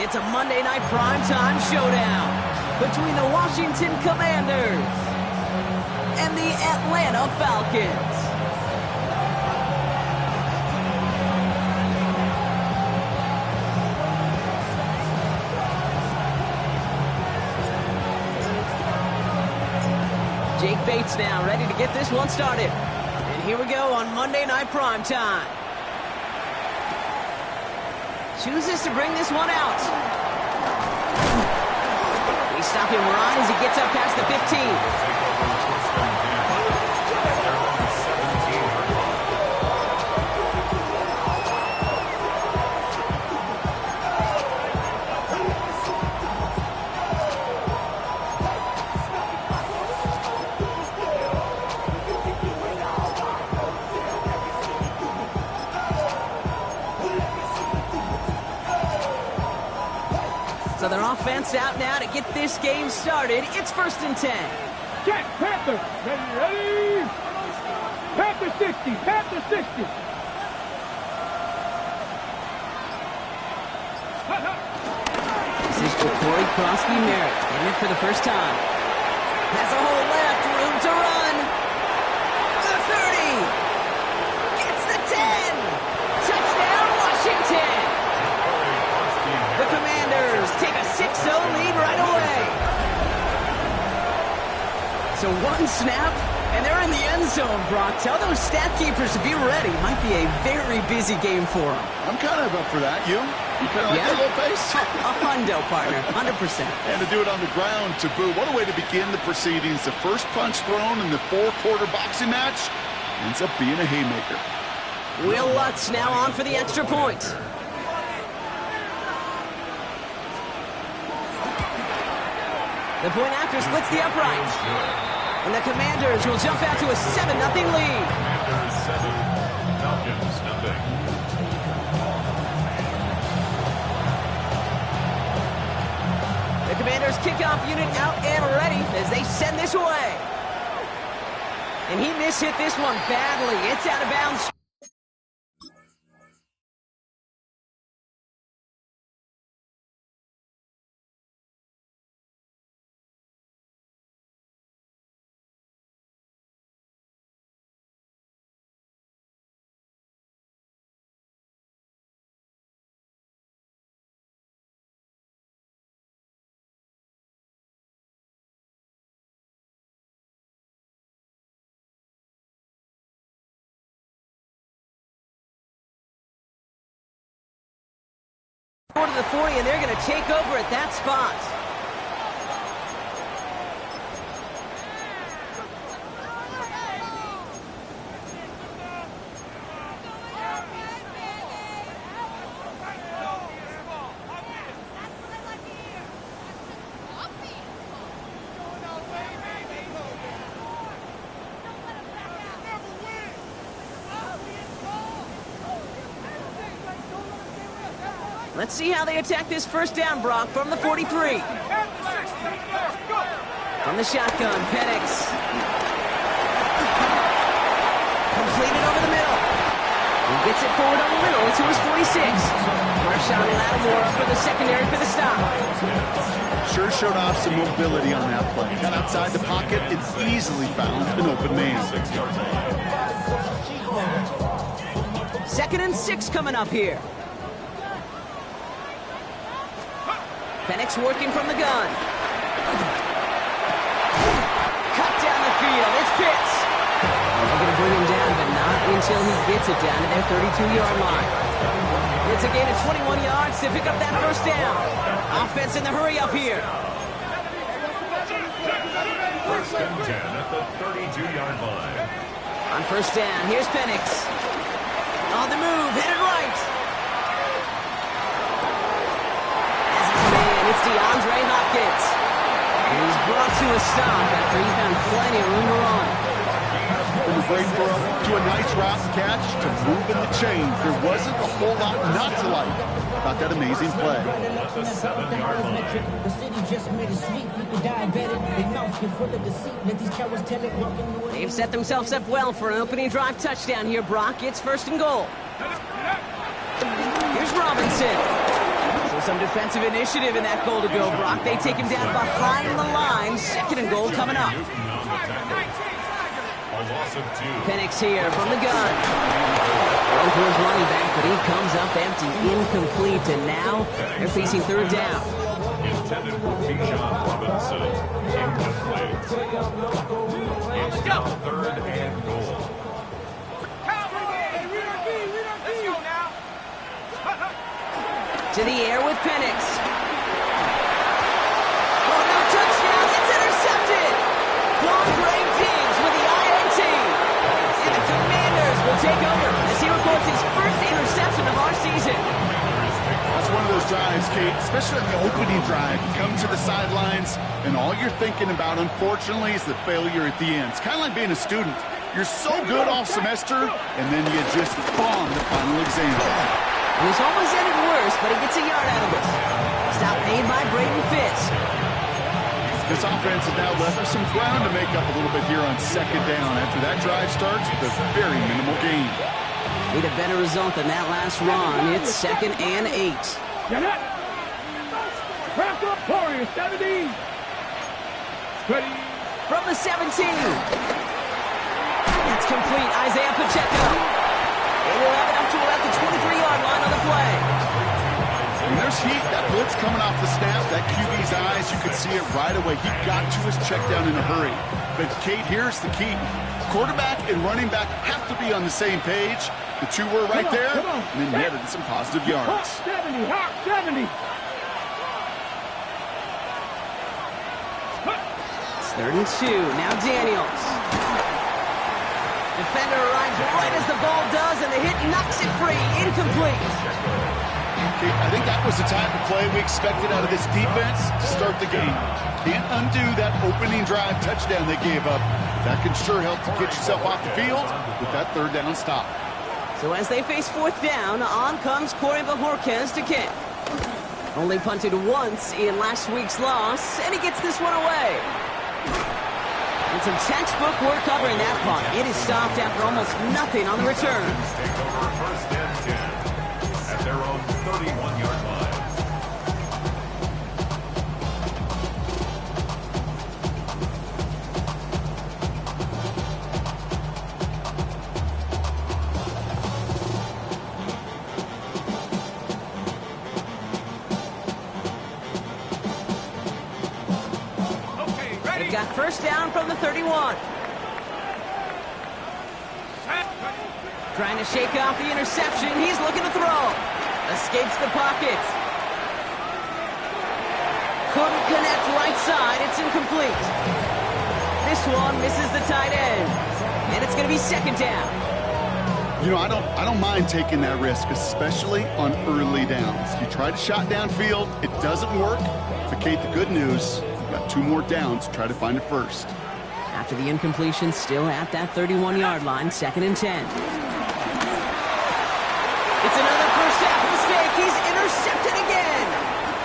It's a Monday night primetime showdown between the Washington Commanders and the Atlanta Falcons. Jake Bates now ready to get this one started. And here we go on Monday night primetime. Chooses to bring this one out. They stop him right as he gets up past the 15. So their offense out now to get this game started. It's 1st and 10. Check, Panthers. Ready? Panther 60, Panther 60. This is Corey Krosky-Merritt getting it for the first time. Has a hole left, room to run. The 30. Gets the 10. Touchdown, Washington. The Commanders take a 6-0 lead right away. So one snap, and they're in the end zone, Brock. Tell those stat keepers to be ready. Might be a very busy game for them. I'm kind of up for that. You kind of like that little pace? A hundo, partner. 100%. And to do it on the ground, to boot. What a way to begin the proceedings. The first punch thrown in the 4-quarter boxing match ends up being a haymaker. Will Lutz now on for the extra point. The point after splits the upright. And the Commanders will jump out to a 7-0 lead. Commanders 7, Falcons nothing. The Commanders kickoff unit out and ready as they send this away. And he mishit this one badly. It's out of bounds. To the 40, and they're going to take over at that spot. Let's see how they attack this first down, Brock, from the 43. From the shotgun, Penix. Completed over the middle. He gets it forward on the middle to his 46. Marshawn Lattimore up for the secondary for the stop. Sure showed off some mobility on that play. Got outside the pocket and easily found an open man. 2nd and 6 coming up here. Penix working from the gun. Cut down the field. It's Pitts. They're going to bring him down, but not until he gets it down to their 32-yard line. It's a gain of 21 yards to pick up that first down. Offense in the hurry up here. 1st and 10 at the 32-yard line. On first down, here's Penix. On the move, headed right. It's DeAndre Hopkins. And he's brought to a stop after he found plenty of room to run. From the break throw to a nice route catch to moving the chains. There wasn't a whole lot not to like about that amazing play. At the 7-yard line. They've set themselves up well for an opening drive touchdown here, Brock. It's 1st and goal. Here's Robinson. Some defensive initiative in that goal to go, Brock. They take him down behind the line. Second and goal coming up. Penix here from the gun. Going for his running back, but he comes up empty, incomplete, and now they're facing third down. Intended for Bijan Robinson. Incomplete. It's now third and goal. To the air with Penix. Oh, no, touchdown. It's intercepted. Quandre Diggs with the INT. And the Commanders will take over as he records his first interception of our season. That's one of those drives, Kate, especially on the opening drive. You come to the sidelines, and all you're thinking about, unfortunately, is the failure at the end. It's kind of like being a student. You're so good all semester, and then you just bomb the final exam. And he's almost ended worse, but he gets a yard out of this. Stop made by Braden Fitz. This offense has now left us some ground to make up a little bit here on second down after that drive starts with a very minimal gain. Need a better result than that last run. It's 2nd and 8. Get it! Wrap up, Warriors, 70. Ready. From the 17. That's complete. Isaiah Pacheco. They will have it up to about the 23-yard line on the play. And there's heat. That blitz coming off the snap. That QB's eyes, you could see it right away. He got to his check down in a hurry. But, Kate, here's the key. Quarterback and running back have to be on the same page. The two were right there, and then netted some positive yards. Hawk 70, Hawk 70. It's 3rd and 2. Now Daniels. Defender arrives right as the ball does, and the hit knocks it free. Incomplete. Okay, I think that was the type of play we expected out of this defense to start the game. Can't undo that opening drive touchdown they gave up. That can sure help to get yourself off the field with that third down stop. So as they face 4th down, on comes Corey Bajorquez to kick. Only punted once in last week's loss, and he gets this one away. And some textbook work covering that punt. It is stopped after almost nothing on the return. Take over 1st and 10 at their own 31-yard line. They've got 1st down from the 31. Trying to shake off the interception. He's looking to throw. Escapes the pocket. Couldn't connect right side. It's incomplete. This one misses the tight end. And it's going to be 2nd down. You know, I don't mind taking that risk, especially on early downs. You try to shot downfield, it doesn't work. But, Kate, the good news, you've got 2 more downs to try to find a first. After the incompletion, still at that 31-yard line, 2nd and 10. It's another first half mistake. He's intercepted again.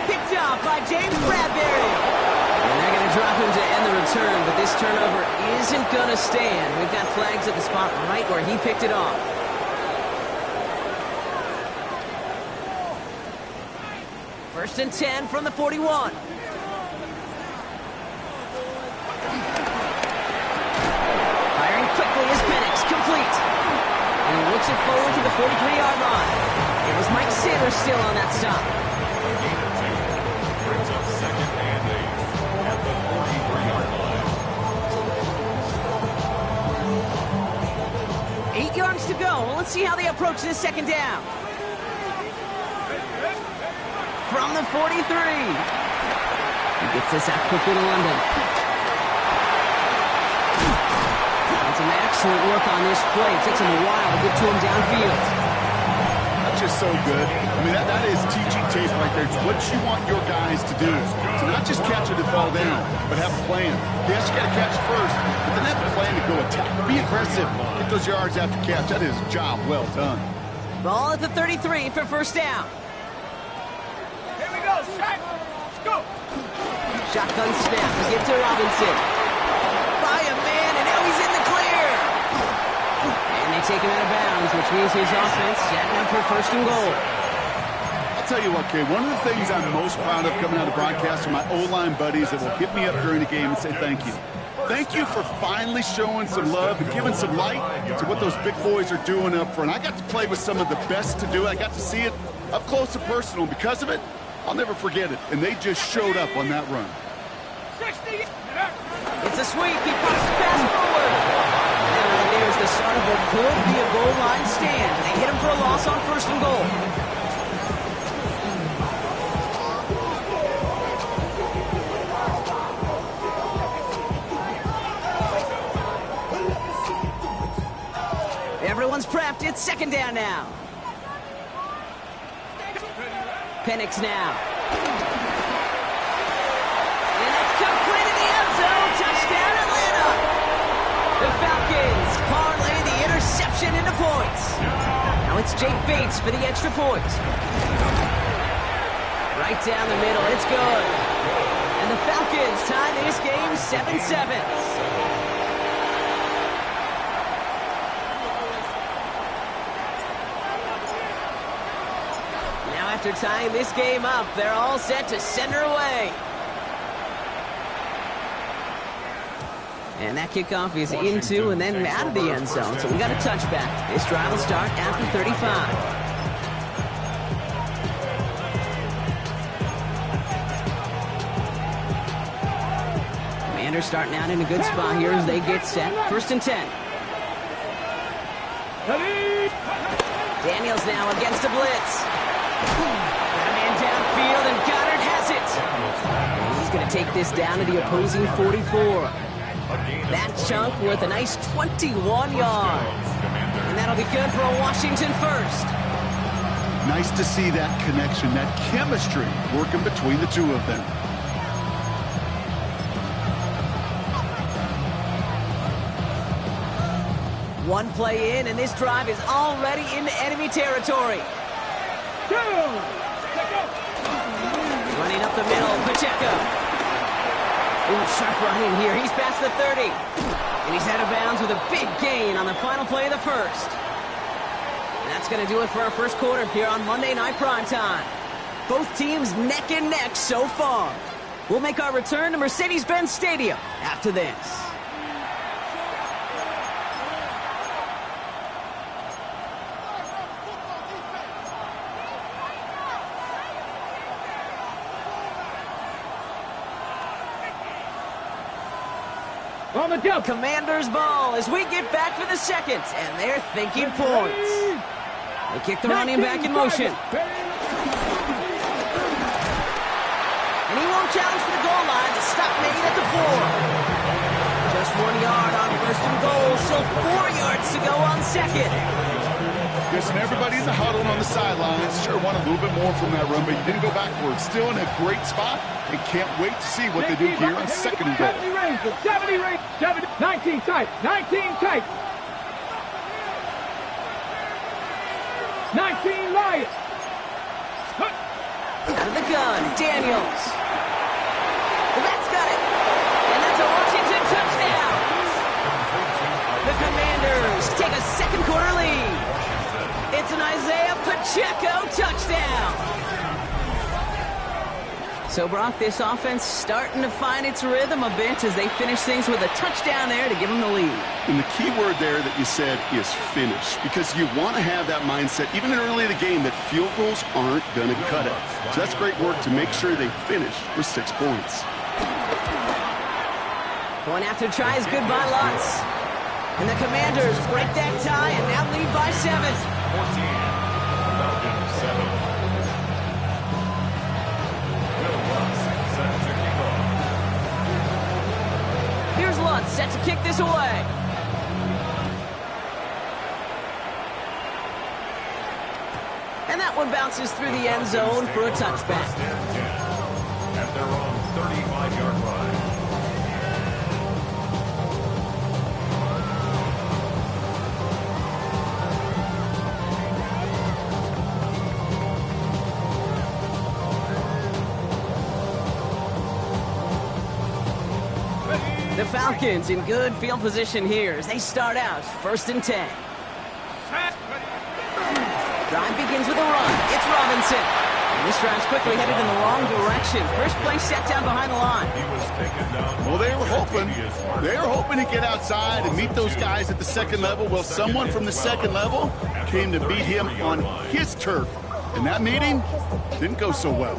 Picked off by James Bradbury. And they're going to drop him to end the return, but this turnover isn't going to stand. We've got flags at the spot right where he picked it off. First and 10 from the 41. Firing quickly is Penix, complete. And he looks it forward to the 43-yard line. It was Mike Sanders still on that stop. Brings up 2nd and 8 at the 43-yard line. 8 yards to go. Well, let's see how they approach this 2nd down. From the 43. He gets this out quickly to London. And some excellent work on this play. It takes him a while to get to him downfield. That's just so good. I mean, that is teaching tape right there. It's what you want your guys to do. To not just catch it and fall down, but have a plan. Yes, you got to catch it first, but then have a plan to go attack. Be aggressive. Get those yards after catch. That is a job well done. Ball at the 33 for 1st down. Here we go, Shaq. Let's go. Shotgun snap to give to Robinson. By a man, and now he's in the clear. And they take him out of bounds, which means his offense setting up for 1st and goal. I'll tell you what, Kay, one of the things I'm most proud of coming out of broadcast are my O-line buddies that will hit me up during the game and say thank you. Thank you for finally showing some love and giving some light to what those big boys are doing up front. I got to play with some of the best to do it. I got to see it up close and personal. Because of it, I'll never forget it. And they just showed up on that run. 60. It's a sweep. He pops the pass forward. And right there's the start of what could be a goal line stand. They hit him for a loss on 1st and goal. Everyone's prepped. It's 2nd down now. Penix now. And that's complete in the end zone. Touchdown, Atlanta. The Falcons parlay the interception into points. Now it's Jake Bates for the extra point. Right down the middle. It's good. And the Falcons tie this game 7-7. After tying this game up, they're all set to send her away. And that kickoff is into and then out of the end zone, so we got a touchback. This drive will start after 35. Commanders starting out in a good spot here as they get set. 1st and 10. Daniels now against a blitz. Got a man downfield, and Goddard has it. And he's going to take this down to the opposing 44. That chunk worth a nice 21 yards. And that'll be good for a Washington first. Nice to see that connection, that chemistry working between the two of them. One play in, and this drive is already into enemy territory. Running up the middle, Pacheco. Ooh, sharp run in here. He's past the 30. And he's out of bounds with a big gain on the final play of the first. And that's going to do it for our first quarter here on Monday Night Primetime. Both teams neck and neck so far. We'll make our return to Mercedes-Benz Stadium after this. On the jump. Commanders ball as we get back for the second, and they're thinking points. They kick the running back in motion. And he won't challenge for the goal line. The stop made at the 4. Just 1 yard on 1st and goal, still 4 yards to go on 2nd. Listen, everybody in the huddle and on the sidelines sure want a little bit more from that run, but you didn't go backwards. Still in a great spot, and can't wait to see what they do here on 2nd and goal. 70 range, 19 tight, 19 tight. 19 right. Out of the gun, Daniels. The Mets got it. And that's a Washington touchdown. The Commanders take a second quarter lead. It's an Isaiah Pacheco touchdown. So, Brock, this offense starting to find its rhythm a bit as they finish things with a touchdown there to give them the lead. And the key word there that you said is finish, because you want to have that mindset, even early in the game, that field goals aren't going to cut it. So that's great work to make sure they finish with 6 points. Point after try is good by Lutz. And the Commanders break that tie and now lead by 7. 14, Falcons 7. Here's Lutz set to kick this away. And that one bounces through the end zone for a touchback. At their own 35-yard line. The Falcons in good field position here as they start out 1st and 10. Drive begins with a run. It's Robinson. This drive's quickly headed in the wrong direction. First play set down behind the line. He was taken down. Well, they were hoping to get outside and meet those guys at the second level. Well, someone from the second level came to beat him on his turf. And that meeting didn't go so well.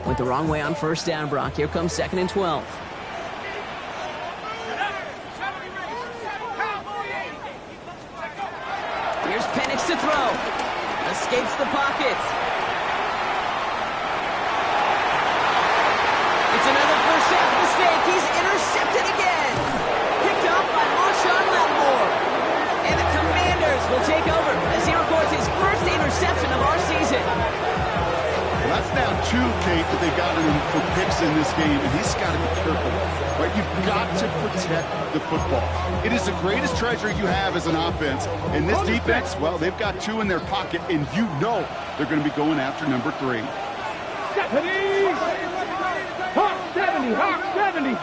Went the wrong way on first down, Brock. Here comes 2nd and 12. Here's Penix to throw. Escapes the pocket. It's another first half mistake. He's intercepted again. Picked up by Marshawn Lattimore. And the Commanders will take over as he records his first interception of our season. Well, that's now 2, Kate, that they got him for picks in this game, and he's got to be careful. Right? You've got to protect the football. It is the greatest treasure you have as an offense. And this defense, well, they've got 2 in their pocket, and you know they're going to be going after number 3. Hawk 70, Hawk 70.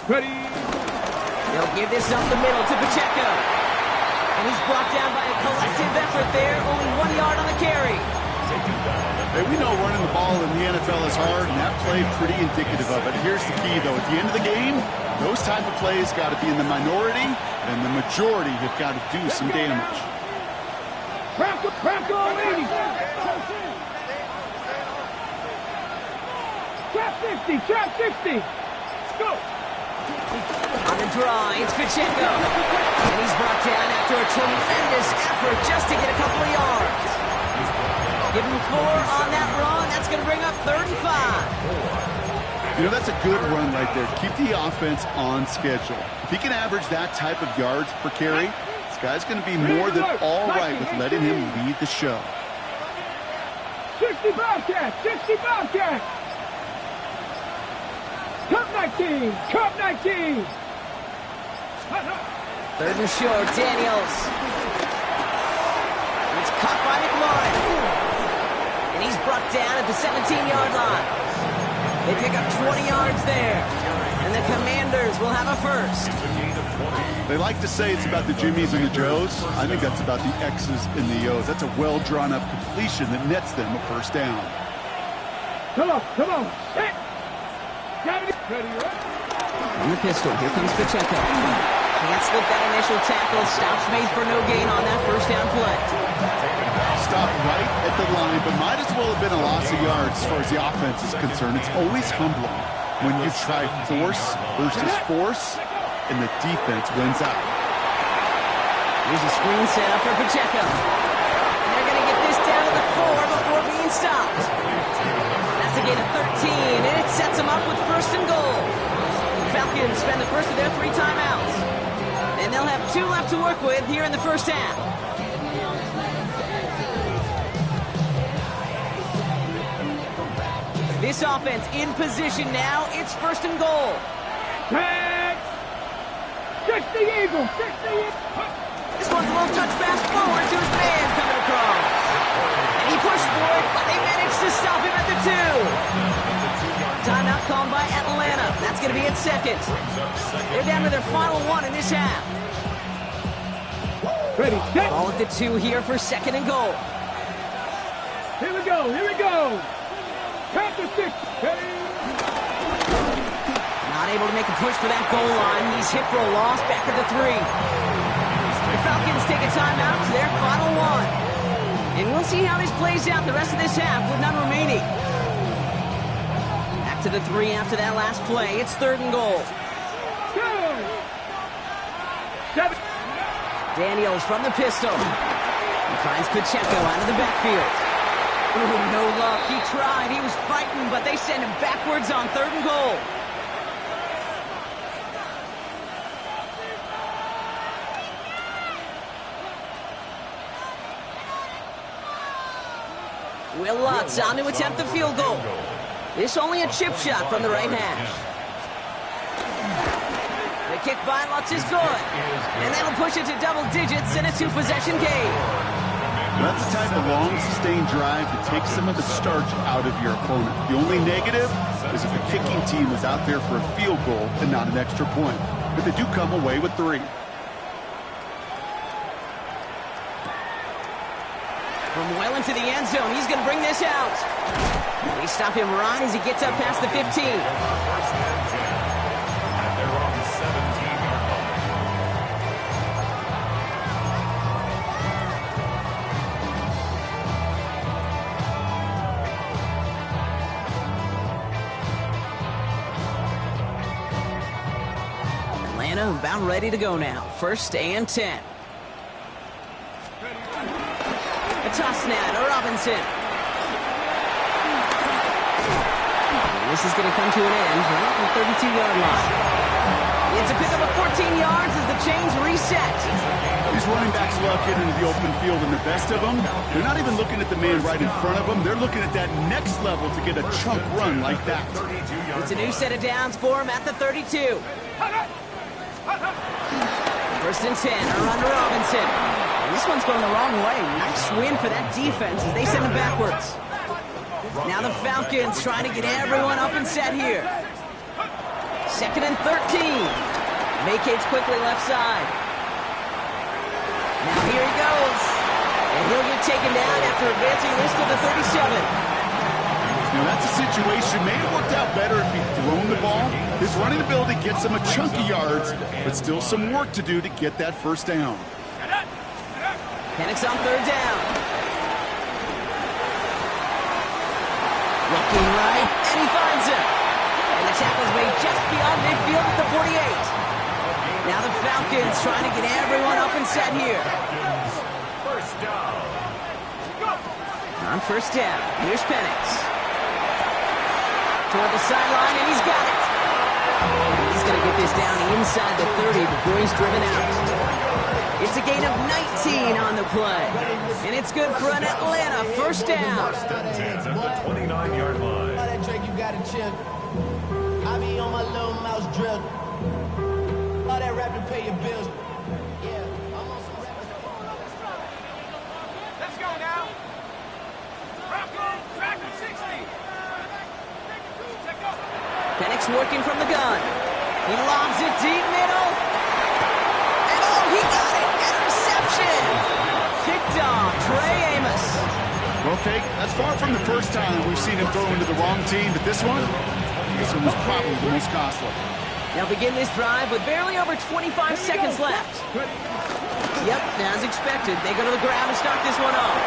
Ready. They'll give this up the middle to Pacheco. And he's brought down by a collective effort there. Only 1 yard on the carry. Hey, we know running the ball in the NFL is hard, and that play pretty indicative of it. Here's the key, though. At the end of the game, those type of plays got to be in the minority, and the majority have got to do some damage. Crack on 80. Trap 60. Let's go. On the draw, it's Pacheco. And he's brought down after a tremendous effort just to get a couple of yards. Give him 4 on that run. That's going to bring up 35. You know, that's a good run right there. Keep the offense on schedule. If he can average that type of yards per carry, this guy's going to be more than all right with letting him lead the show. 60 Bobcats. Cup 19. 3rd and short, Daniels. It's caught by McLaurin. And he's brought down at the 17-yard line. They pick up 20 yards there. And the Commanders will have a first. They like to say it's about the Jimmies and the Joes. I think that's about the X's and the O's. That's a well-drawn-up completion that nets them a first down. Come on. Set. Ready. On the pistol, here comes Pacheco. Can't slip that initial tackle. Stops made for no gain on that first down play. Stopped right at the line, but might as well have been a loss of yards as far as the offense is concerned. It's always humbling when you try force versus force, and the defense wins out. Here's a screen set up for Pacheco. And they're going to get this down to the 4 before being stopped. That's a gain of 13, and it sets them up with 1st and goal. The Falcons spend the first of their 3 timeouts. And they'll have 2 left to work with here in the first half. This offense in position now. It's 1st and goal. Tag. 60 Eagles. This one's a little touch pass forward to his man coming across. And he pushed for it, but they managed to stop him at the 2. Timeout called by Atlanta. That's going to be at 2nd. They're down to their final 1 in this half. Ready, set. Ball at the 2 here for 2nd and goal. Here we go. Count to 6. Not able to make a push for that goal line. He's hit for a loss back at the 3. The Falcons take a timeout to their final 1. And we'll see how this plays out the rest of this half with none remaining. Back to the 3 after that last play. It's 3rd and goal. 7. Daniels from the pistol. He finds Pacheco out of the backfield. Ooh, no luck. He tried. He was frightened, but they send him backwards on 3rd and goal. Will Lutz on to attempt the field goal. This only a chip shot from the right hash. The kick by Lutz is good. And that'll push it to double digits in a 2-possession game. That's the type of long, sustained drive that takes some of the starch out of your opponent. The only negative is if the kicking team is out there for a field goal and not an extra point. But they do come away with 3. From well into the end zone, he's going to bring this out. They stop him right as he gets up past the 15. First and 10 at their own 17-yard line. Atlanta about ready to go now. First and 10. A toss now to Robinson. And this is going to come to an end right at the 32-yard line. It's a pickup of 14 yards as the chains reset. These running backs love getting into the open field, and the best of them, they're not even looking at the man right in front of them. They're looking at that next level to get a chunk run like that. It's a new set of downs for him at the 32. First and 10, a run to Robinson. And this one's going the wrong way. Nice win for that defense as they send him backwards. Now the Falcons trying to get everyone up and set here. Second and 13. Vacates quickly left side. Now here he goes. And he'll get taken down after advancing this to the 37. Now that's a situation, may have worked out better if he'd thrown the ball. His running ability gets him a chunk of yards, but still some work to do to get that first down. Penix on third down. Looking right, and he finds him. And the tackle's made just beyond midfield at the 48. Now the Falcons trying to get everyone up and set here. First down. On first down, here's Penix. Toward the sideline, and he's got it. He's going to get this down inside the 30 before he's driven out. It's a gain of 19 on the play. And it's good for an Atlanta first down. First and 10 at the 29-yard line. All that Drake you got to chill. I be on my little mouse drill. All that rap to pay your bills. Yeah, I'm on some rap. Let's go now. Rocco, track of 60. Check up. Penix working from the gun. He lobs it deep middle. And oh, he got it. Interception. Picked off Trey Amos. Okay, that's far from the first time we've seen him throw into the wrong team, but this one was probably the most costly. They'll begin this drive with barely over 25 seconds left. Yep, as expected, they go to the ground to start this one off.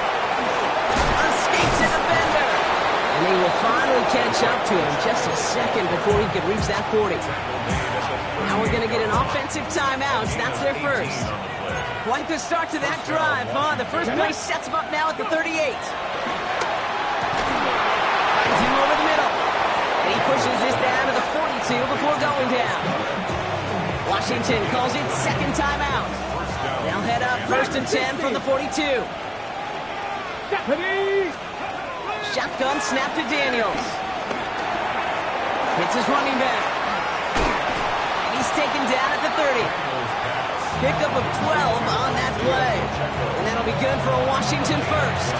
Escapes a defender. And they will finally catch up to him just a second before he could reach that 40. Now we're going to get an offensive timeout. That's their first. Quite the start to that drive, huh? The first play sets him up now at the 38. Finds him over the middle. And he pushes this down to the 42 before going down. Washington calls it second timeout. They'll head up first and 10 from the 42. Shotgun snap to Daniels. Hits his running back. And he's taken down at the 30. Pickup of 12 on that play. And that'll be good for a Washington first.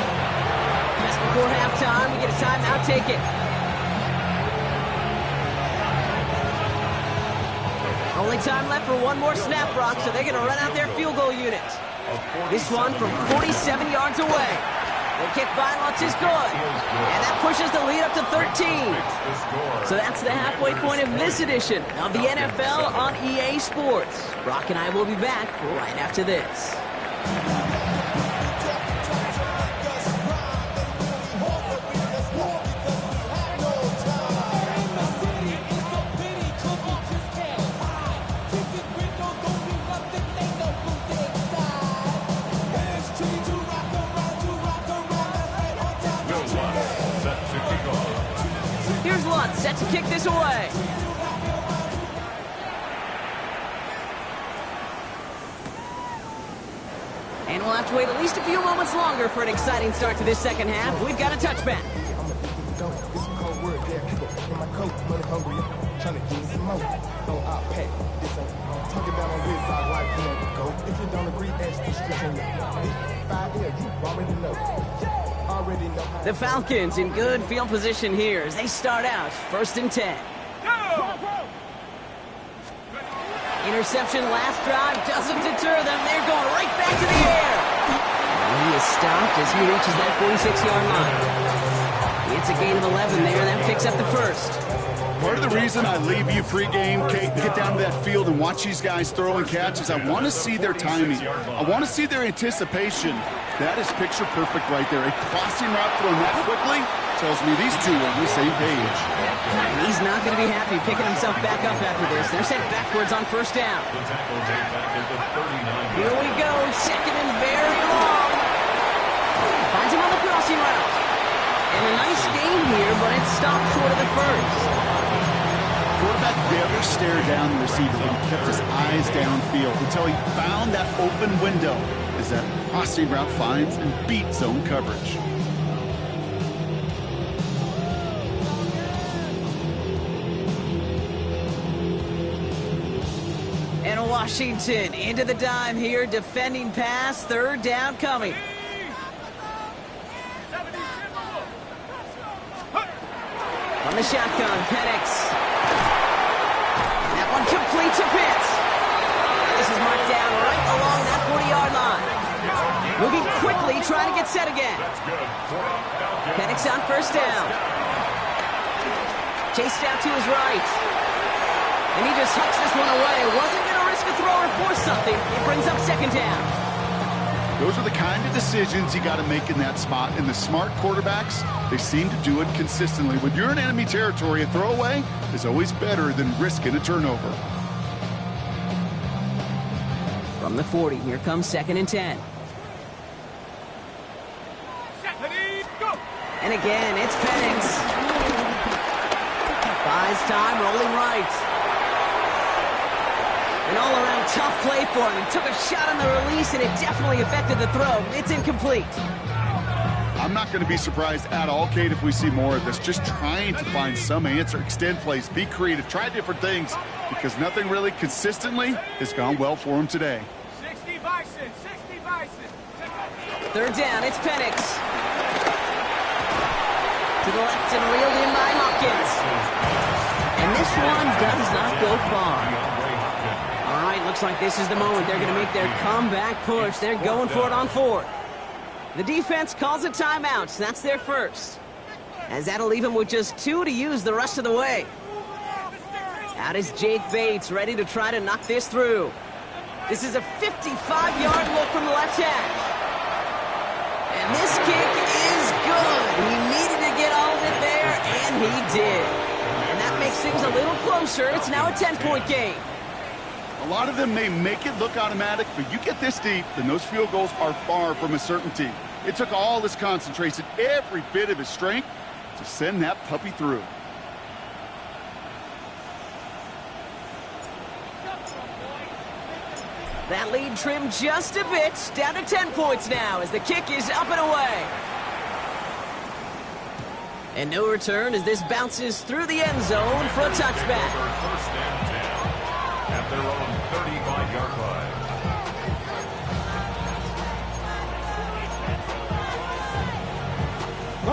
Just before halftime, we get a timeout taken. Only time left for one more snap, Brock, so they're going to run out their field goal unit. This one from 47 yards away. The kick by Lutz is good. And that pushes the lead up to 13. So that's the halfway point of this edition of the NFL on EA Sports. Brock and I will be back right after this. Here's Lutz, set to kick this away. And we'll have to wait at least a few moments longer for an exciting start to this second half. We've got a touchback. tryna get some more. No, I'll pack this up. Talking down on this side like you want to go. If you don't agree, ask the streets on your 5 here, you already know. Already know how The Falcons in good field position here as they start out 1st and 10. Interception last drive doesn't deter them. They're going right back to the air. And he is stopped as he reaches that 46-yard line. It's a gain of 11 there. That picks up the first. Part of the reason I leave you pregame, Kate, get down to that field and watch these guys throw and catch is I want to see their timing. I want to see their anticipation. That is picture perfect right there. A crossing route thrown that quickly tells me these two are on the same page. And he's not going to be happy picking himself back up after this. They're sent backwards on 1st down. Here we go. 2nd and very long. Finds him on the crossing route. And a nice gain here, but it stopped short of the first. Quarterback never stared down the receiver, but he kept his eyes downfield until he found that open window as that crossing route finds and beats zone coverage. And Washington into the dime here, defending pass, 3rd down coming. On the shotgun, Penix. That one complete to Pitts. This is marked down right along that 40-yard line. Moving quickly, trying to get set again. Penix on 1st down. Chased out to his right. And he just hucks this one away. Wasn't going to risk a throw or force something. It brings up 2nd down. Those are the kind of decisions you got to make in that spot. And the smart quarterbacks, they seem to do it consistently. When you're in enemy territory, a throwaway is always better than risking a turnover. From the 40, here comes 2nd and 10. And again, it's Penix. Buys time, rolling right. An all-around tough play for him. He took a shot on the release, and it definitely affected the throw. It's incomplete. I'm not going to be surprised at all, Kate, if we see more of this. Just trying to find some answer, extend plays, be creative, try different things, because nothing really consistently has gone well for him today. 60 Bison, 60 Bison. 3rd down, it's Penix. To the left and reeled in by Hopkins. And this one does not go far. All right, looks like this is the moment. They're going to make their comeback push. They're going for it on 4th. The defense calls a timeout. That's their first. As that'll leave them with just 2 to use the rest of the way. Out is Jake Bates, ready to try to knock this through. This is a 55-yard look from the left hash. And this kick is good. He needed to get all of it there, and he did. And that makes things a little closer. It's now a 10-point game. A lot of them may make it look automatic, but you get this deep, then those field goals are far from a certainty. It took all his concentration, every bit of his strength, to send that puppy through. That lead trimmed just a bit, down to 10 points now as the kick is up and away. And no return as this bounces through the end zone for a touchback. 1st and 10 at their own 35-yard line.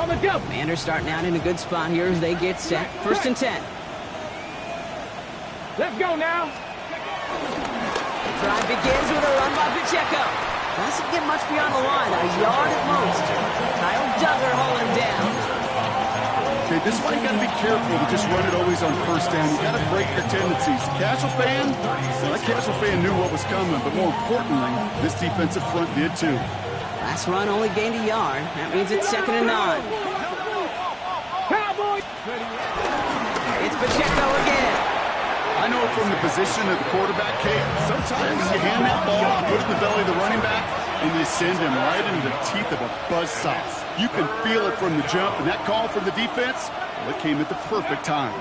On the go. Commanders starting out in a good spot here as they get set. 1st and 10. Let's go now. Drive begins with a run by Pacheco. Doesn't get much beyond the line, a yard at most. Kyle Duggar hauling him down. Okay, this is why you got to be careful to just run it always on 1st down. You got to break your tendencies. The casual fan, well, that casual fan knew what was coming, but more importantly, this defensive front did too. Last run only gained a yard. That means it's 2nd and 9. Cowboys. It's Pacheco again. I know from the position of the quarterback, Kate, sometimes you hand that ball, put it in the belly of the running back, and you send him right into the teeth of a buzzsaw. You can feel it from the jump, and that call from the defense, well, it came at the perfect time.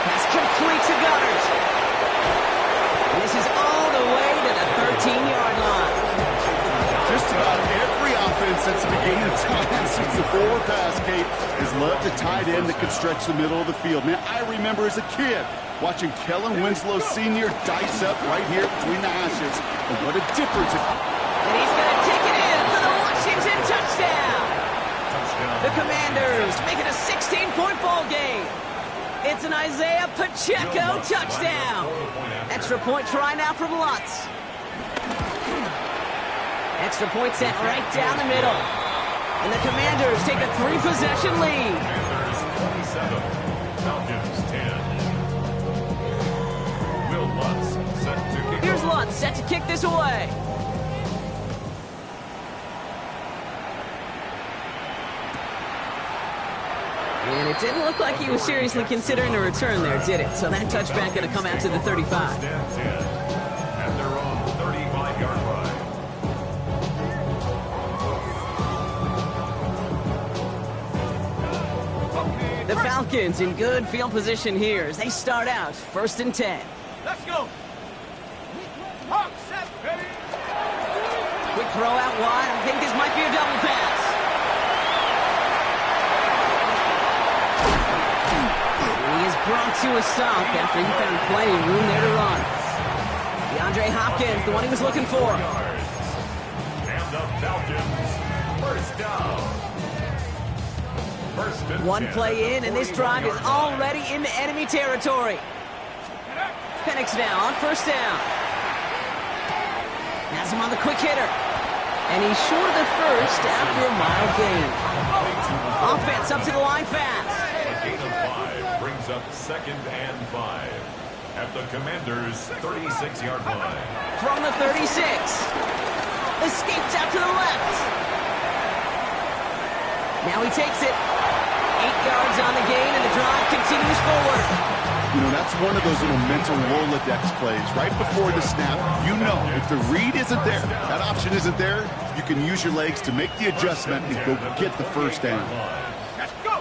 Pass complete to Gunners. And this is all the way to the 13-yard line. Just about every offense since the beginning of time, since the forward pass, Kate, has loved a tight end that could stretch the middle of the field. Man, I remember as a kid watching Kellen Winslow Sr. dice up right here between the hashes. And what a difference. And he's going to take it in for the Washington touchdown. The Commanders make it a 16-point ball game. It's an Isaiah Pacheco touchdown. Extra point try now from Lutz. Extra point set right down the middle. And the Commanders take a 3-possession lead. Commanders 27, Falcons 10. Will Lutz set to kick Here's off. Lutz set to kick this away. And it didn't look like he was seriously considering a return there, did it? So that touchback going to come out to the 35. Stand 10 at their own 35-yard line. The Falcons in good field position here as they start out 1st and 10. Let's go. Hawk set. Ready. Quick throw out wide. I think this might be a double pass. He is brought to a stop after he found plenty of room there to run. DeAndre Hopkins, the one he was looking for. And the Falcons, first down. First and One 10 play in, at and this the drive is 40-yard line. already into enemy territory. Penix now on 1st down. Has him on the quick hitter. And he's short of the first after a mild gain. Offense up to the line fast. A gain of 5 brings up 2nd and 5 at the Commanders' 36-yard line. From the 36. Escapes out to the left. Now he takes it. 8 yards on the gain, and the drive continues forward. You know, that's one of those little mental Rolodex plays. Right before the snap, you know if the read isn't there, that option isn't there, you can use your legs to make the adjustment and go get the first down. Let's go.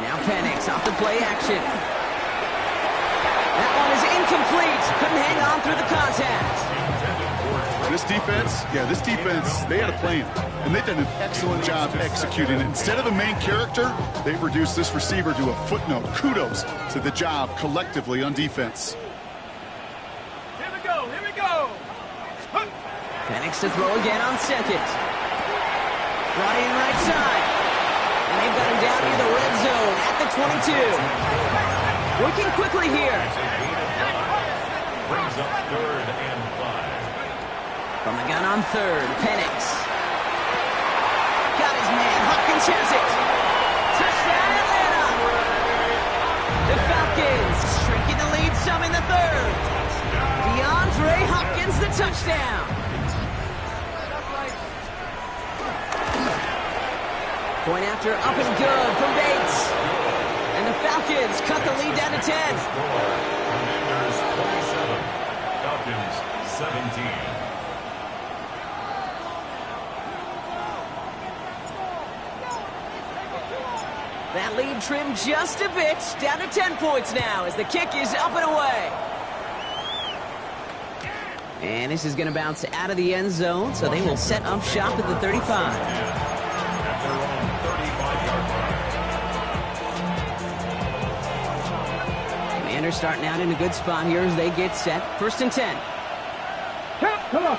Now Penix off the play action. That one is incomplete. Couldn't hang on through the contact. This defense, they had a plan, and they've done an excellent job executing it. Instead of a main character, they've reduced this receiver to a footnote. Kudos to the job collectively on defense. Here we go. Here we go. Huh. Penix to throw again on 2nd. Brought in right side. And they've got him down near the red zone at the 22. Working quickly here. Brings up 3rd and 5. From the gun on 3rd, Penix. Got his man. Hopkins has it. Touchdown, Atlanta. The Falcons shrinking the lead some in the 3rd. DeAndre Hopkins, the touchdown. Point after up and good from Bates. And the Falcons cut the lead down to 10. Commanders 27, Falcons 17. That lead trimmed just a bit, down to 10 points now as the kick is up and away. And this is going to bounce out of the end zone, so they will set up shop at the 35. At their own 35-yard line. Commanders starting out in a good spot here as they get set. 1st and 10. Come on.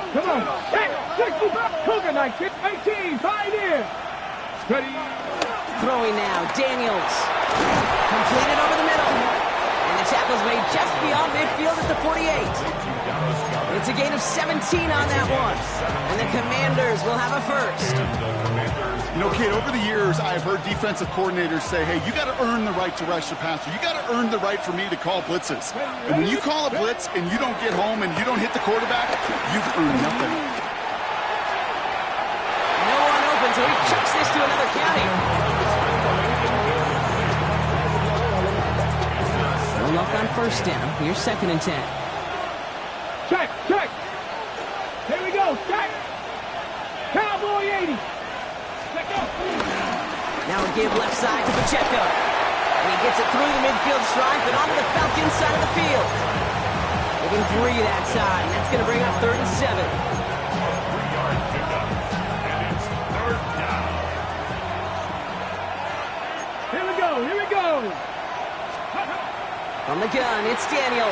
Hey, 65. Cougar 19, 18. Tight end. Ready. Throwing now, Daniels. Completed over the middle. And the tackle's made just beyond midfield at the 48. It's a gain of 17 on that one. And the Commanders will have a first. You know, Kate, over the years, I've heard defensive coordinators say, hey, you got to earn the right to rush the passer. You got to earn the right for me to call blitzes. And when you call a blitz and you don't get home and you don't hit the quarterback, you've earned nothing. No one open, so he chucks this to another county. No luck on 1st down. Here's 2nd and 10. Check. Here we go. Check. Cowboy 80. Let's go. Now a give left side to Pacheco. And he gets it through the midfield stripe and onto the Falcons side of the field. Moving 3 that side, and that's going to bring up 3rd and 7. 3-yard pickup, and it's 3rd down. From the gun, it's Daniels.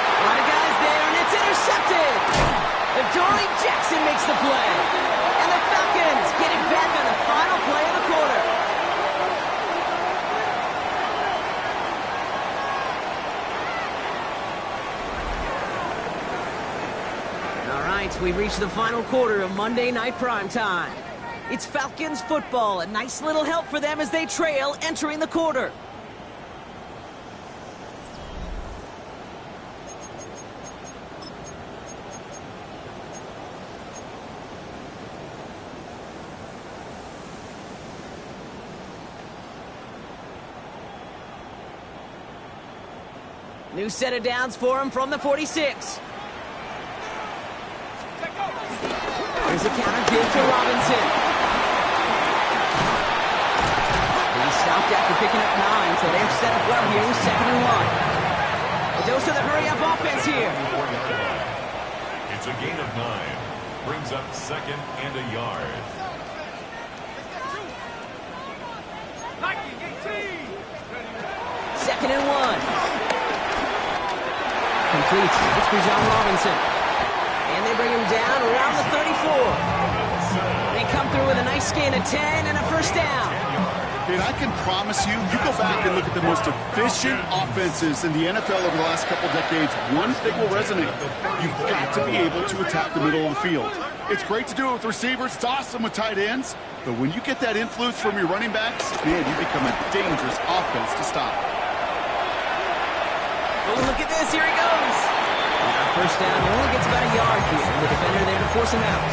A lot of guys there, and it's intercepted. Adoree Jackson makes the play. And the Falcons get it back on the final play of the quarter. All right, we reach the final quarter of Monday Night Primetime. It's Falcons football, a nice little help for them as they trail entering the quarter. New set of downs for him from the 46. There's a counter give to Robinson. He stopped after picking up 9, so they've set up well here with 2nd and 1. A dose of the hurry-up offense here. It's a gain of 9. Brings up 2nd and a yard. Second and 1. Complete. It's Bijan Robinson. And they bring him down around the 34. They come through with a nice gain of 10 and a first down. And I can promise you, you go back and look at the most efficient offenses in the NFL over the last couple decades, one thing will resonate. You've got to be able to attack the middle of the field. It's great to do it with receivers. It's awesome with tight ends. But when you get that influence from your running backs, man, you become a dangerous offense to stop. Oh, look at this. Here he goes. First down. He only gets about a yard here. The defender there to force him out.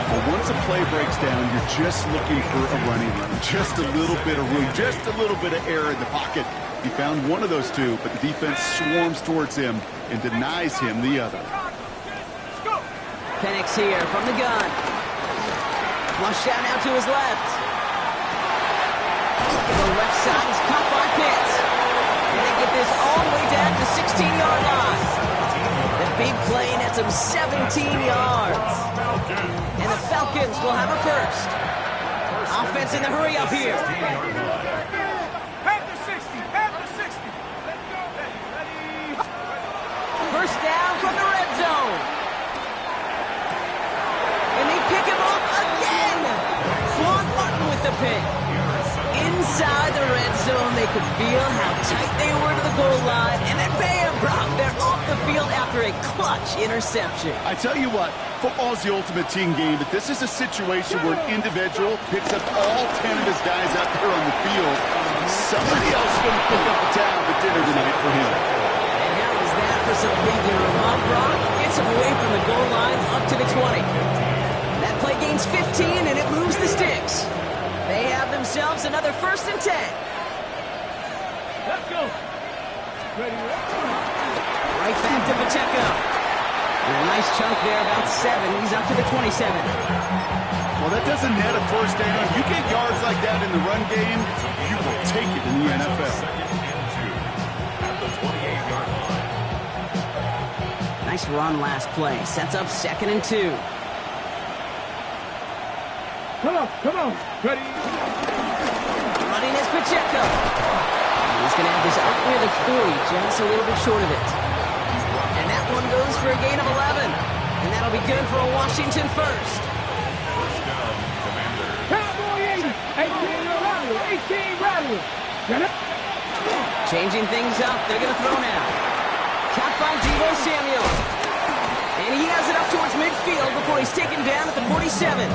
Well, once a play breaks down, you're just looking for a running run. Just a little bit of room. Just a little bit of air in the pocket. He found one of those two, but the defense swarms towards him and denies him the other. Penix here from the gun. Flush out now to his left. The left side is caught by Pitts. And they get this all the way down to the 16-yard line. The big play nets him 17 yards. And the Falcons will have a first. Offense in the hurry up here. First down from the red zone. And they pick him up again. Quan Martin with the pick. Inside the red zone, they could feel how tight they were to the goal line. And then bam, Brock, they're off the field after a clutch interception. I tell you what, football is the ultimate team game, but this is a situation where an individual picks up all 10 of his guys out there on the field. Somebody else is going to pick up the tab at dinner tonight for him. And how is that for some thinking? Ramon Brock gets him away from the goal line up to the 20. That play gains 15, and it moves the sticks. They have themselves another 1st and 10. Let's go. Ready. Right back to Pacheco. And a nice chunk there, about 7. He's up to the 27. Well, that doesn't net a first down. You get yards like that in the run game, you will take it in the NFL. At the 28-yard line. Nice run last play. Sets up 2nd and 2. Come on. Ready. Running is Pacheco. He's going to have this out near the 40, just a little bit short of it. And that one goes for a gain of 11. And that'll be good for a Washington first. First down, Commanders. Cowboy 80. 18 Rattler. Get it. Changing things up. They're going to throw now. Caught by Deebo Samuel. And he has it up towards midfield before he's taken down at the 47.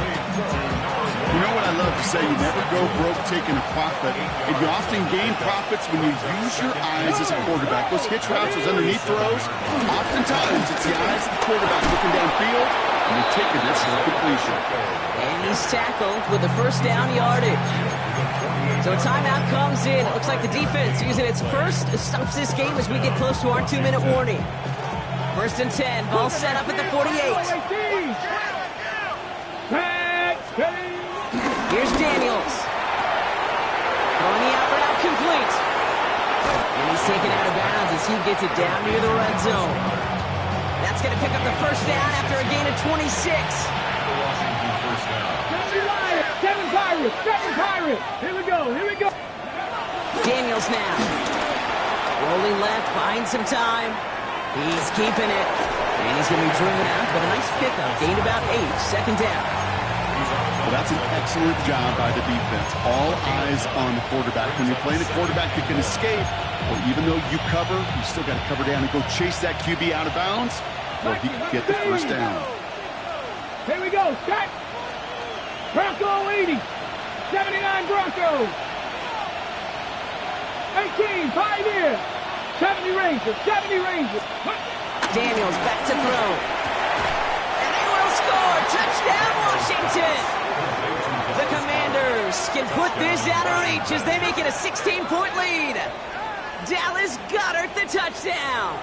You know what I love to say? You never go broke taking a profit. And you often gain profits when you use your eyes as a quarterback. Those hitch routes, those underneath throws, oftentimes it's the eyes of the quarterback looking downfield, and they're taking this for completion. And he's tackled with the first down yardage. So a timeout comes in. It looks like the defense using its first stops this game as we get close to our 2-minute warning. 1st and 10. Ball set up at the 48. Here's Daniels. Throwing the out route complete. And he's taken out of bounds as he gets it down near the red zone. That's going to pick up the first down after a gain of 26. The Washington first down. 7 Pirates. Here we go. Daniels now. Rolling left, buying some time. He's keeping it. And he's going to be driven out, but a nice pickup. Gained about 8, second down. Well, that's an excellent job by the defense. All eyes on the quarterback. When you're playing a quarterback that can escape, or even though you cover, you still got to cover down and go chase that QB out of bounds before he can get the first down. Here we go, set. Bronco 80. 79 Broncos. 18, Pioneer. 70 Rangers, 70 Rangers. Daniels back to throw. And they will score. Touchdown, Washington. The Commanders can put this out of reach as they make it a 16-point lead. Dallas Goedert the touchdown.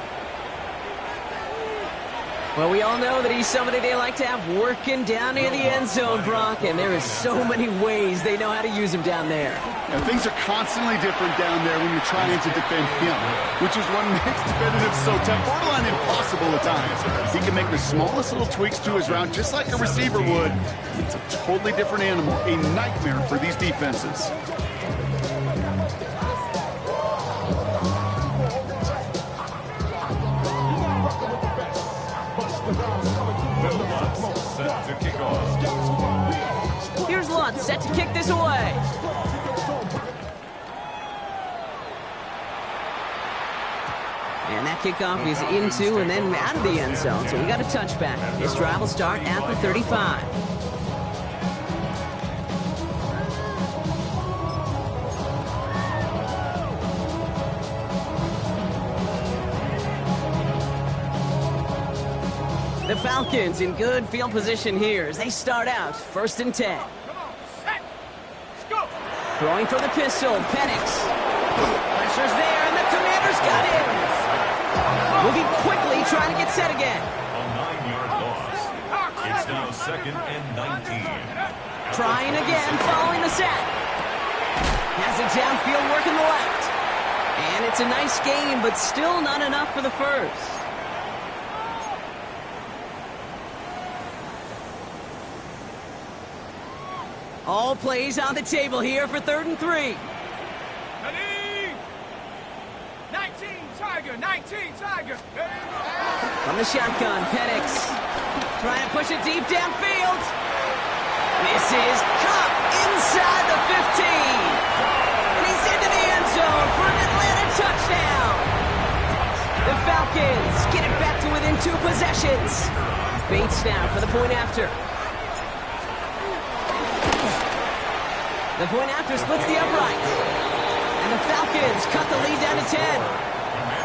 Well, we all know that he's somebody they like to have working down near the end zone, Brock, and there is so many ways they know how to use him down there. Now, things are constantly different down there when you're trying to defend him, which is what makes defending him so tough, borderline impossible at times. He can make the smallest little tweaks to his route just like a receiver would. It's a totally different animal, a nightmare for these defenses. Here's Lutz set to kick this away. And that kickoff is into and then out of the end zone, so we got a touchback. This drive will start at the 35. The Falcons in good field position here as they start out 1st and 10. Come on, set. Let's go. Throwing for the pistol, Penix. Pressure's there, and the Commanders got him. Moving quickly, trying to get set again. A 9-yard loss. It's now 2nd and 19. Trying again, following the sack. Has it downfield, working the left. And it's a nice game, but still not enough for the first. All plays on the table here for 3rd and 3. Ready? 19, Tiger, 19, Tiger. From the shotgun, Penix trying to push it deep downfield. This is caught inside the 15. And he's into the end zone for an Atlanta touchdown. The Falcons get it back to within 2 possessions. Bates now for the point after. The point after splits the upright. And the Falcons cut the lead down to 10.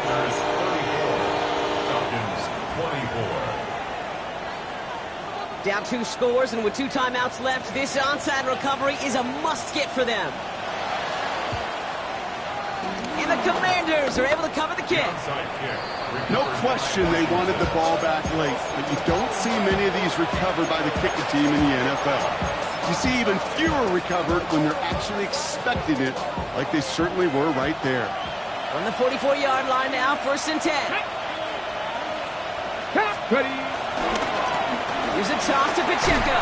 Commanders 34. Falcons 24. Down 2 scores, and with 2 timeouts left, this onside recovery is a must-get for them. And the Commanders are able to cover the kick. Onside kick. No question they wanted the ball back late, but you don't see many of these recovered by the kicking team in the NFL. You see even fewer recovered when they're actually expecting it, like they certainly were right there. On the 44-yard line now, 1st and 10. Ready? Here's a toss to Pacheco.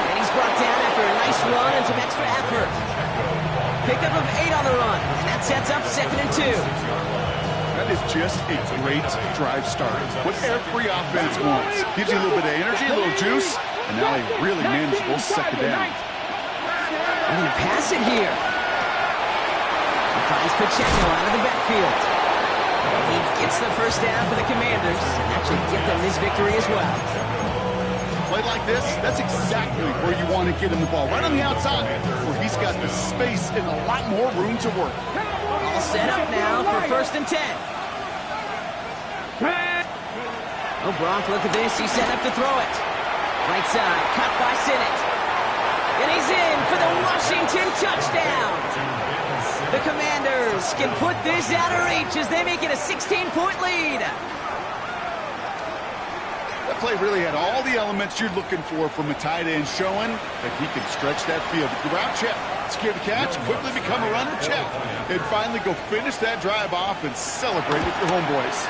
And he's brought down after a nice run and some extra effort. Pickup of 8 on the run, and that sets up 2nd and 2. That is just a great drive start. What every offense wants. Gives you a little bit of energy, a little juice, and now a really manageable 2nd down. They're going to pass it here. He finds Pacheco out of the backfield. He gets the first down for the Commanders, and that should get them this victory as well. Play like this, that's exactly where you want to get him the ball. Right on the outside, where he's got the space and a lot more room to work. All set up now for 1st and 10. Oh, Brock, look at this. He's set up to throw it. Right side, cut by Sinnott. And he's in for the Washington touchdown. The Commanders can put this out of reach as they make it a 16-point lead. That play really had all the elements you're looking for from a tight end, showing that he can stretch that field. The route check, secure the catch, quickly become a runner check, and finally go finish that drive off and celebrate with your homeboys.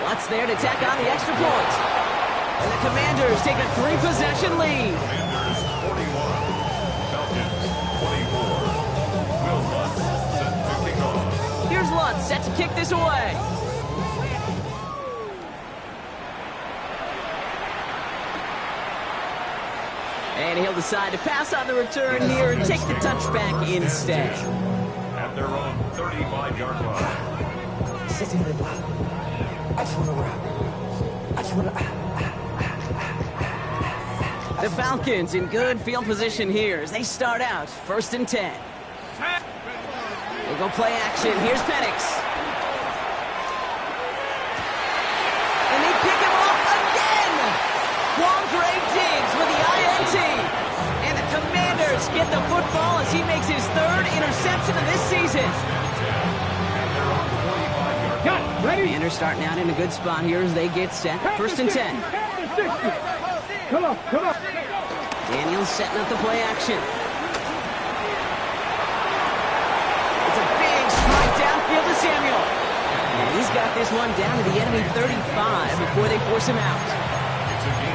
Watts there to tack on the extra point. And the Commanders take a 3-possession lead. Commanders 41. Falcons 24. Lutz set to kick this away. And he'll decide to pass on the return here and take the touchback instead. At their own 35-yard line. Sitting in the block. I just want to rock. I just want to... The Falcons in good field position here as they start out 1st and 10. We'll go play action. Here's Penix. And they pick him off again. Quandre Diggs with the INT. And the Commanders get the football as he makes his 3rd interception of this season. Commanders starting out in a good spot here as they get set. 1st and 10. Come on, come on. Daniels setting up the play action. It's a big strike downfield to Samuel. And he's got this one down to the enemy 35 before they force him out.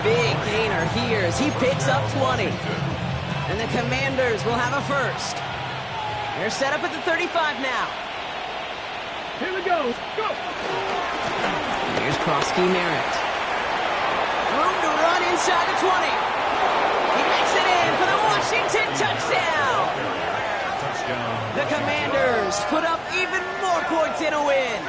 Big gainer here as he picks up 20. And the Commanders will have a first. They're set up at the 35 now. Here we go. Go. Here's Krosky Merritt. Room to run inside the 20. He makes it in for the Washington touchdown. The Commanders put up even more points in a win.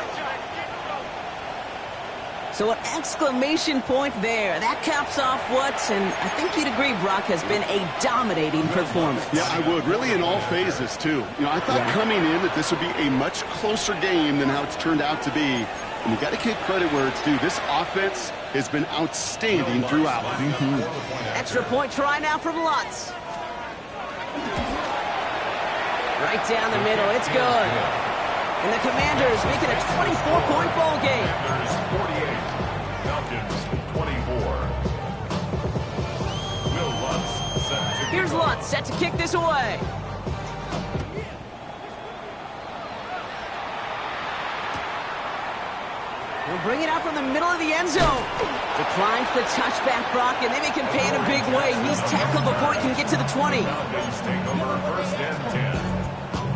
So an exclamation point there. That caps off what, and I think you'd agree, Brock, has been a dominating performance. Yeah, I would. Really in all phases, too. You know, I thought coming in that this would be a much closer game than how it's turned out to be. And you got to give credit where it's due. This offense has been outstanding throughout. Extra point try now from Lutz. Right down the middle. It's good. And the Commanders make it a 24-point ball game. Falcons 24. Will Lutz set to Here's Lutz set to kick this away. He'll bring it out from the middle of the end zone. Declines the touchback, Brock, and they make him pay in a big way. He's tackled before he can get to the 20. Falcons take over 1st and 10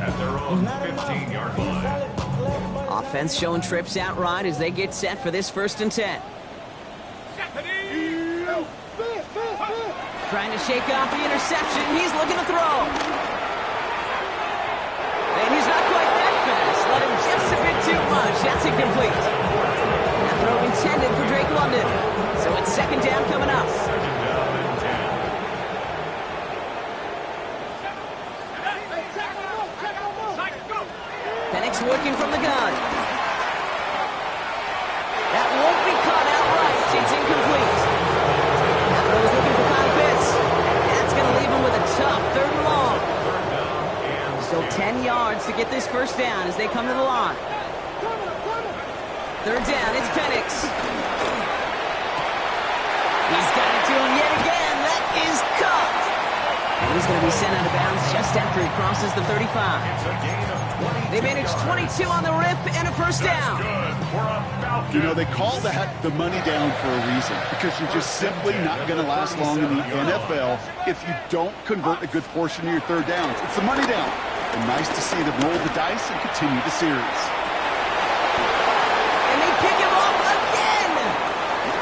at their own 15-yard line. Offense showing trips out right as they get set for this 1st and 10. Trying to shake off the interception. He's looking to throw. And he's not quite that fast. Let him just a bit too much. That's incomplete. That throw intended for Drake London. So it's 2nd down coming up. 2nd down and 10. Penix working from the gun. That won't be caught outright. It's incomplete. That throw is looking for Kyle Pitts. That's going to leave him with a tough 3rd and long. Still 10 yards to get this 1st down as they come to the line. 3rd down, it's Penix. He's got it to him yet again. That is caught. And he's going to be sent out of bounds just after he crosses the 35. It's a gain of 22. They managed 22 on the rip and a 1st down. Good for a Falcon. You know, they call that the money down for a reason, because you're just simply not going to last long in the NFL if you don't convert a good portion of your 3rd downs. It's the money down. And nice to see them roll the dice and continue the series. And they pick him off again.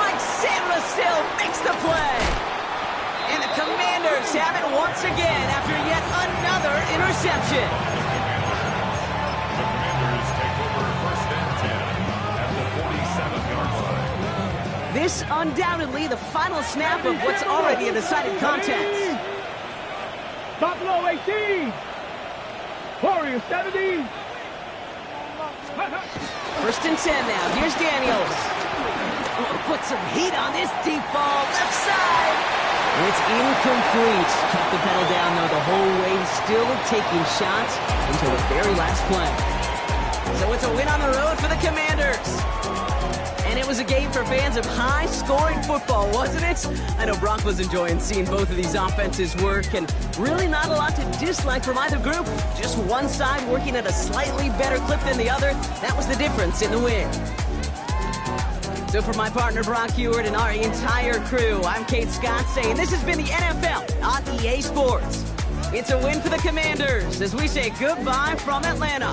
Mike Sandra still makes the play. And the Commanders have it once again after yet another interception. The Commanders take over 1st and 10 at the 47-yard line. This undoubtedly the final snap of what's already a decided contest. Buffalo 18. Warriors 70. 1st and 10 now. Here's Daniels. Oh, put some heat on this deep ball. Left side. And it's incomplete. Kept the pedal down, though, the whole way. Still taking shots until the very last play. So it's a win on the road for the Commanders. And it was a game for fans of high-scoring football, wasn't it? I know Brock was enjoying seeing both of these offenses work, and really not a lot to dislike from either group. Just one side working at a slightly better clip than the other. That was the difference in the win. So for my partner Brock Heward and our entire crew, I'm Kate Scott saying this has been the NFL on EA Sports. It's a win for the Commanders as we say goodbye from Atlanta.